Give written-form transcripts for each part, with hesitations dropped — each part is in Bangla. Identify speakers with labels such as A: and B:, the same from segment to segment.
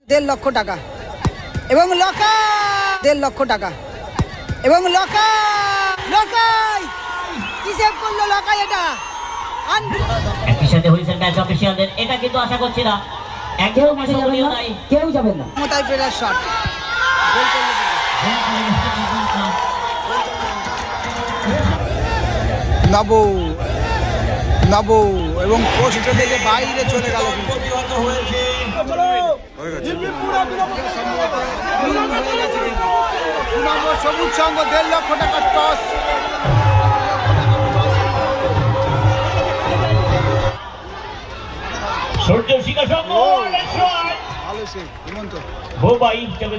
A: 1.5 লক্ষ টাকা এবং লকা 1.5 লক্ষ টাকা এবং লকাই কি সেভ করলো লকাই, এটা
B: একই সাথে হুইসেল ম্যাচ অফিশিয়ালদের, এটা কিন্তু আশা করছি না একদম অসম্ভবনীয় নাই,
C: কেউ যাবেন না।
A: মোতাই প্লেয়ার শট গোল করলো নবো এবং পোস্ট থেকে বাইরে চলে গেল। সবুজ সংঘ 1.5 লক্ষ টাকার টস।
B: সূর্য শিখা সংঘ
A: ভালো সেভ হেমন্ত।
B: বোবাই তবে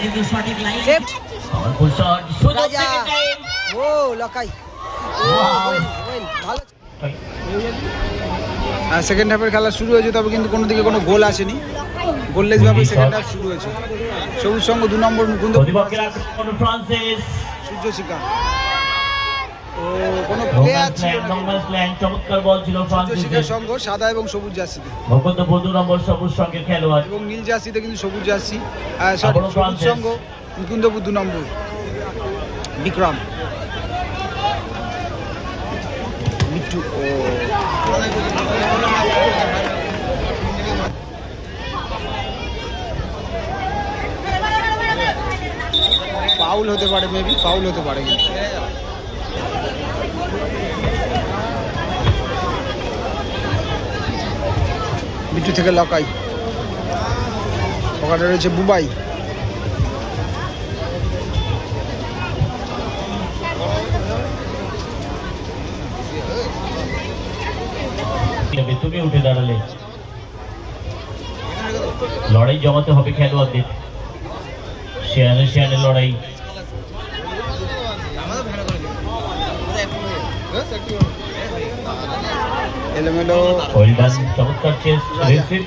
A: কিন্তু
B: সঠিক লাইন
A: সেভ
B: পাওয়ারফুল শট সুযোগ থেকে টাইম।
A: লকাই ভালো। সেকেন্ড হাফের খেলা শুরু হয়েছে, তবে কিন্তু কোনো দিকে কোনো গোল আসেনি। গোললেস ভাবে সেকেন্ড হাফ শুরু হয়েছে। সবুজ সংঘ 2 নম্বর মুকুন্দ সূর্য শিখা কোনো প্লেয়ার ছিল
B: চমৎকার বল ছিল
A: ফ্রান্সিসের সংঘ সাদা এবং সবুজ জার্সিতে।
B: মুকুন্দ 2 নম্বর সবুজ সংঘের খেলোয়াড়
A: এবং নীল জার্সিতে কিন্তু সবুজ জার্সি সবুজ সংঘ মুকুন্দপুর 2 নম্বর বিক্রম মিট্টু। ফাউল হতে পারে, মেবি ফাউল হতে পারে। মিট্টু থেকে লকাই, ওখানে রয়েছে বুবাই।
B: তুমি উঠে দাঁড়ালে লড়াই জমাতে হবে খেলোয়াড়দের, শেয়ানে লড়াই।
A: এলোমেলো
B: চমৎকার চেস রিসিভ,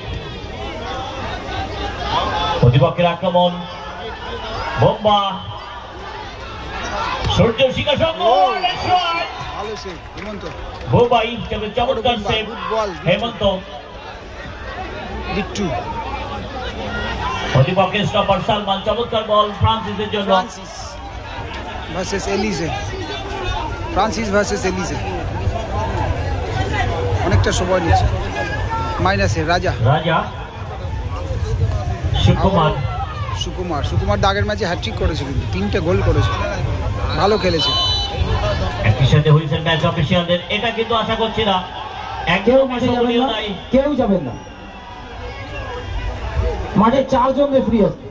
B: প্রতিপক্ষের আক্রমণ বোম্বা সূর্য শিখা সংঘ
A: ভালো সেভ হেমন্ত।
B: বোবাই চমৎকার সেভ হেমন্ত।
A: বিট্টু
B: প্রতিপক্ষের স্টপার সালমান, চমৎকার বল ফ্রান্সিসের জন্য।
A: ফ্রান্সিস ভার্সেস এলিজে অনেকটা সময় নিচ্ছে। মাইনাসে রাজা সুকুমার দাগের ম্যাচে হ্যাট্রিক করেছে, কিন্তু 3টে গোল করেছে, ভালো খেলেছে।
B: একই সাথে হুইসেল ম্যাচ অফিশিয়ালদের, এটা কিন্তু আশা করছি না একদম অসম্ভবনীয় নাই,
C: কেউ যাবেন না। মাঠে 4 জন রেফারি আছে।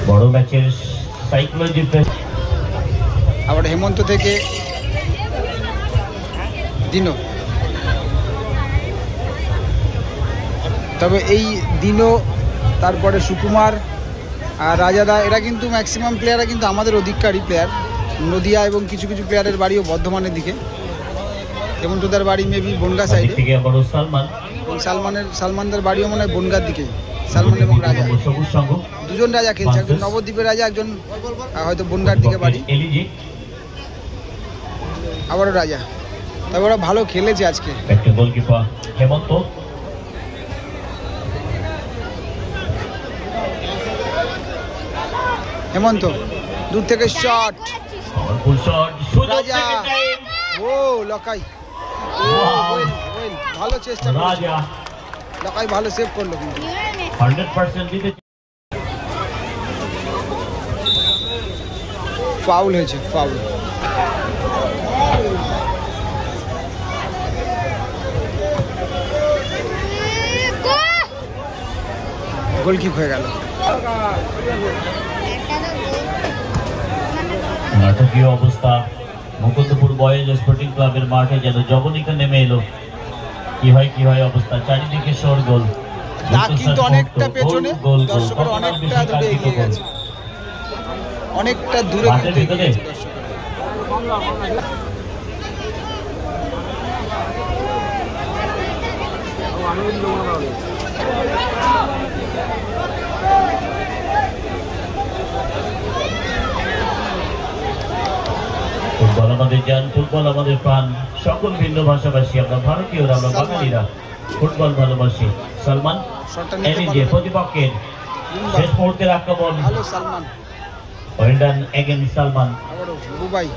B: বড় ম্যাচের সাইকোলজি
A: আবার হেমন্ত থেকে দিনো, তবে এই দিনো তারপরে সুকুমার আর রাজাদা এরা কিন্তু ম্যাক্সিমাম প্লেয়াররা কিন্তু আমাদের অধিকারী প্লেয়ার। নদিয়া এবং কিছু কিছু প্লেয়ারের বাড়িও বর্ধমানের দিকে। হেমন্তদার বাড়ি মেবি বনগা সাইডে, সালমানদের বাড়িও মনে হয় বনগার দিকে। সালমান এবং রাজা দুজন রাজা খেলছে, একজন নবদ্বীপের রাজা, একজন হয়তো বনগার দিকে বাড়ি, আবারও রাজা। তবে ওরা ভালো খেলেছে আজকে। হেমন্ত দূর থেকে শট, রাজা লকাই ভালো চেষ্টা, লকাই ভালো সেভ করলো, কিন্তু
B: 100% দিতে
A: ফাউল হয়েছে, ফাউল। গোলকিক হয়ে গেল।
B: নাটকীয় অবস্থা মুকুন্দপুর বয়েজ স্পোর্টিং ক্লাবের মাঠে, যেন জবনিকা নেমে এলো। কি হয় অবস্থা, চারিদিকে শোরগোল।
A: দাগ কিন্তু অনেকটা পেছনে, দর্শকের অনেকটা দূরে এগিয়ে গেছে, অনেকটা দূরে কিন্তু এগিয়ে গেছে দর্শকের।
B: ফুটবল আমাদের জান, ফুটবল আমাদের প্রাণ। সকল ভিন্ন ভাষাভাষী আমরা ভারতীয়রা, আমরা বাঙালিরা ফুটবল ভালোবাসি। সালমান প্রতিপক্ষের শেষ মুহূর্তের আক্রমণ,
A: ভালো সালমান,
B: ওয়েন্ডান এগেন সালমান।
A: দুবাই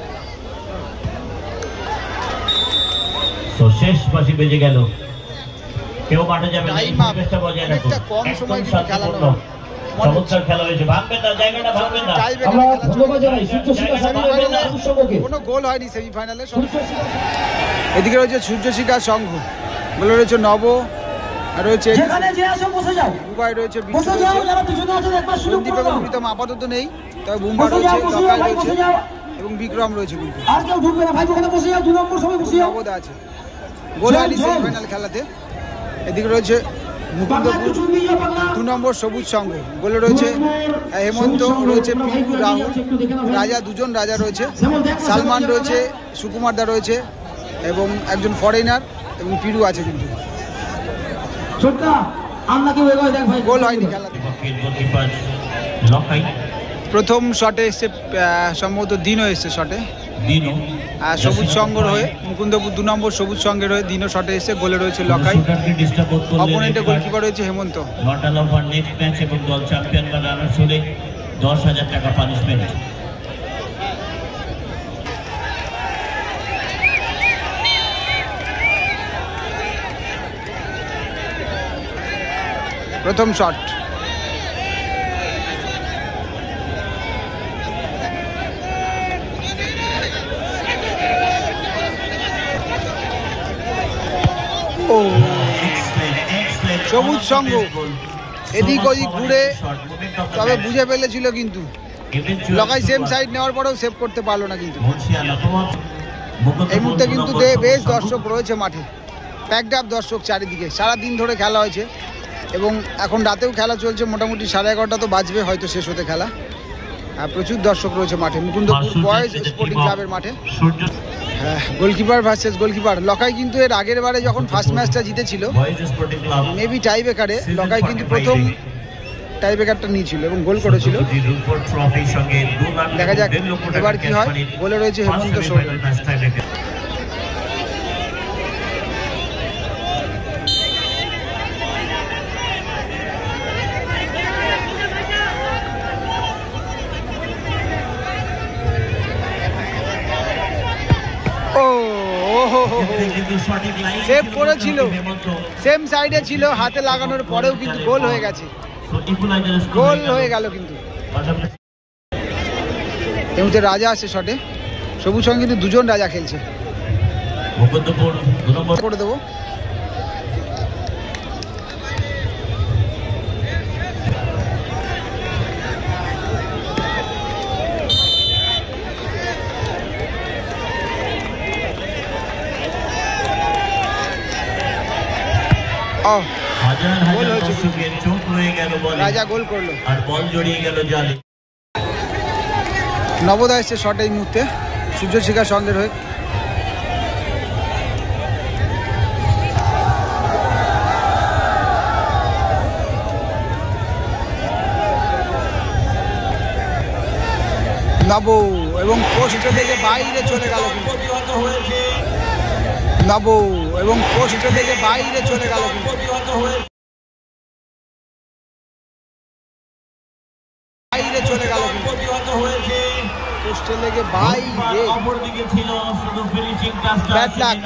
B: তো শেষ বাঁশি বেজে গেল, কেউ মাঠে যাবে না, পরিবেশটা বজায় রাখুন, একদম শান্তিপূর্ণ চমৎকার খেলা হয়েছে। ভাঙবেন না, জায়গাটা ভাঙবেন না।
C: আমরা ধন্যবাদ জানাই সূর্য শিখা সংঘকে।
A: কোনো গোল হয়নি সেমিফাইনালে। এদিকে রয়েছে সূর্য শিখা সংঘ, বলে রয়েছে নব, আর রয়েছে বুবাই রয়েছে, সন্দীপ এবং প্রীতম আপাতত নেই, তবে বুম্বা রয়েছে, লকাই রয়েছে এবং বিক্রম রয়েছে। কিন্তু নবদা আছে, গোল হয়নি সেমিফাইনাল খেলাতে। এদিকে রয়েছে মুকুন্দপুর 2 নম্বর সবুজ সংঘ, গোলে রয়েছে হেমন্ত, রয়েছে পিকু, রাহুল, রাজা, দুজন রাজা রয়েছে, সালমান রয়েছে, সুকুমার দা রয়েছে এবং একজন ফরেনার এবং পিরু আছে। কিন্তু গোল হয়নি খেলাতে। প্রথম শটে এসছে সম্ভবত দিনও এসছে শটে, সবুজ সংঘর হয়ে মুকুন্দপুর 2 নম্বর সবুজ সংঘের হয়ে দিনও শটে এসে, গোলে রয়েছে লকাই, অপোনেন্টে গোলকিপার রয়েছে হেমন্ত।
B: 10,000 টাকা পানিশমেন্ট।
A: প্রথম শট, সবুজ সংঘ এদিক ওদিক ঘুরে তবে বুঝে ফেলেছিল, কিন্তু লকাই সেম সাইড নেওয়ার পরেও সেভ করতে পারলো না। কিন্তু এই মুহূর্তে কিন্তু বেশ দর্শক রয়েছে মাঠে, প্যাকড আপ দর্শক চারিদিকে, সারাদিন ধরে খেলা হয়েছে এবং এখন রাতেও খেলা চলছে, মোটামুটি 11:30 তো বাজবে হয়তো শেষ হতে খেলা। আর প্রচুর দর্শক রয়েছে মাঠে, মুকুন্দপুর বয়েজ স্পোর্টিং ক্লাবের মাঠে। হ্যাঁ, গোলকিপার ভার্সেস গোলকিপার। লকাই কিন্তু এর আগের বারে যখন ফার্স্ট ম্যাচটা জিতেছিল মেবি টাই ব্রেকারে, লকাই কিন্তু প্রথম টাই ব্রেকারটা নিয়েছিল এবং গোল করেছিল। দেখা যাক এবার কি হয়। গোলে রয়েছে হেমন্ত সৌরেন। সেভ করেছিল, সেম সাইডে ছিল, হাতে লাগানোর পরেও কিন্তু গোল হয়ে গেছে, গোল হয়ে গেল। কিন্তু এই মুহূর্তে রাজা আছে শটে, সবুজ সঙ্গে কিন্তু 2জন রাজা খেলছে, করে দেবো। রাজা গোল করলো আর বল জড়িয়ে গেল জালে। নবদা এসছে শট এই মুহূর্তে সূর্য শিখার সঙ্গে হয়ে। নব এবং পোস্টে থেকে বাইরে চলে গেল, নব এবং পোস্টে থেকে বাইরে চলে গেল, বাইরে চলে গেল, পোস্টে লেগে বাইরে। Bad luck.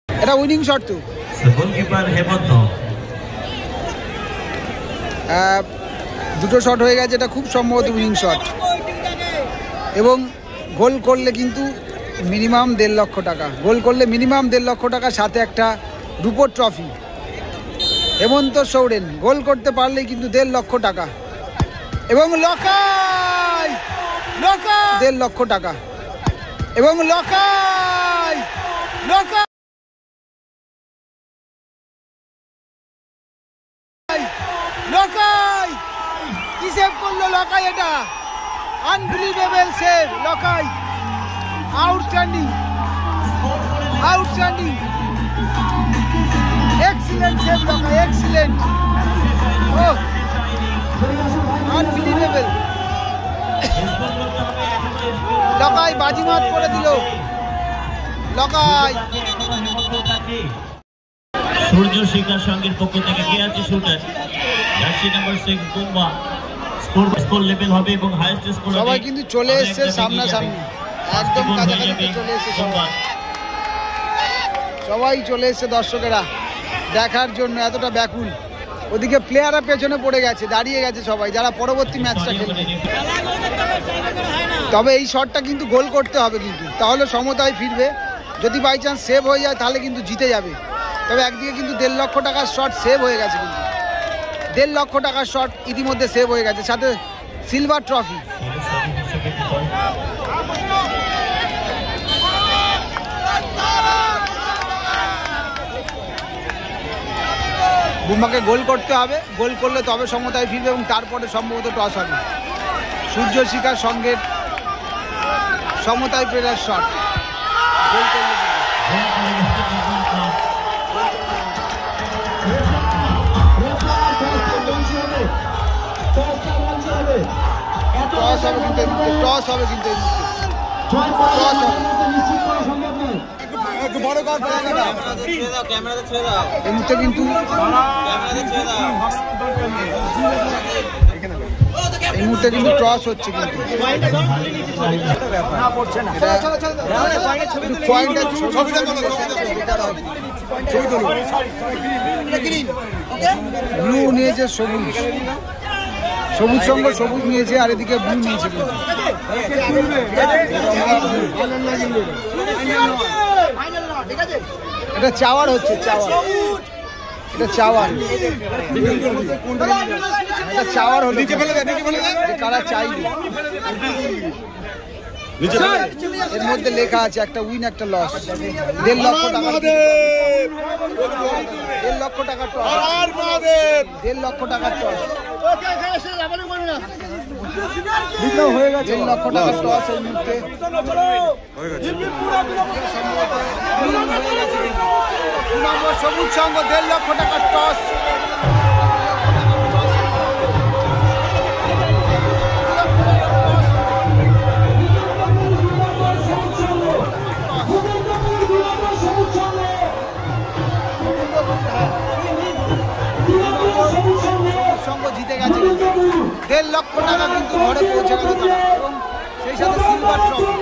A: এটা উইনিং শট তো, দুটো শট হয়ে গেছে, এটা খুব সম্ভবত উইনিং শট এবং গোল করলে কিন্তু মিনিমাম 1.5 লক্ষ টাকা, গোল করলে মিনিমাম 1.5 লক্ষ টাকা, সাথে একটা রুপোর ট্রফি। হেমন্ত সৌরেন গোল করতে পারলেই কিন্তু 1.5 লক্ষ টাকা এবং লকাই 1.5 লক্ষ টাকা। এবং লকাই লকাই লকাই কি সেভ করলো লকাই, এটা unbelievable save লকাই, outstanding outstanding, excellent save লকাই, excellent, ও আনবিলিভেবল। লকাই বাজিমাত করে দিল, লকাই।
B: সূর্য শিকার সঙ্গের পক্ষ থেকে কে আছে shooter, jersey number 6 Bumba. Score level হবে এবং হাইয়েস্ট স্কোর
A: সবাই কিন্তু চলে এসেছে সামনাসামনি, একদম কাছাকাছি চলে এসেছে সবাই, সবাই চলে এসেছে দর্শকেরা দেখার জন্য, এতটা ব্যাকুল। ওদিকে প্লেয়াররা পেছনে পড়ে গেছে, দাঁড়িয়ে গেছে সবাই, যারা পরবর্তী ম্যাচটা খেলবে। তবে এই শটটা কিন্তু গোল করতে হবে কিন্তু, তাহলে সমতায় ফিরবে। যদি বাই চান্স সেভ হয়ে যায় তাহলে কিন্তু জিতে যাবে। তবে একদিকে কিন্তু 1.5 লক্ষ টাকার শট সেভ হয়ে গেছে, কিন্তু 1.5 লক্ষ টাকার শট ইতিমধ্যে সেভ হয়ে গেছে, সাথে সিলভার ট্রফি। বুম্বাকে গোল করতে হবে, গোল করলে তবে সমতায় ফিরবে এবং তারপরে সম্ভবত টস হবে। সূর্য শিকার সঙ্গে সমতায় ফেরার শট, গোল করলে টস হবে কিন্তু, টস হবে কিন্তু, টস হবে। এই মুহূর্তে কিন্তু টস হচ্ছে, কিন্তু ব্লু নিয়েছে সবুজ, সবুজ সঙ্গ সবুজ নিয়েছে, আর এদিকে ব্লু নিয়েছে। এটা চাওয়ার হচ্ছে, চাওয়ার, এটা চাওয়ার, এটা চাওয়ার হলো, কারা চাইবে। এর মধ্যে লেখা আছে একটা উইন একটা লস, 1.5 লক্ষ টাকা, 1.5 লক্ষ টাকার টস, 1.5 লক্ষ টাকার টস হয়ে গেছে, 1.5 লক্ষ টাকার টস এই মুহূর্তে সবুজ সঙ্গ 1.5 লক্ষ টাকার টস। জিতে গেছে, 1.5 লক্ষ টাকা কিন্তু ঘরে পৌঁছে গেল তারা, এবং সেই সাথে সিলভার ট্রফি।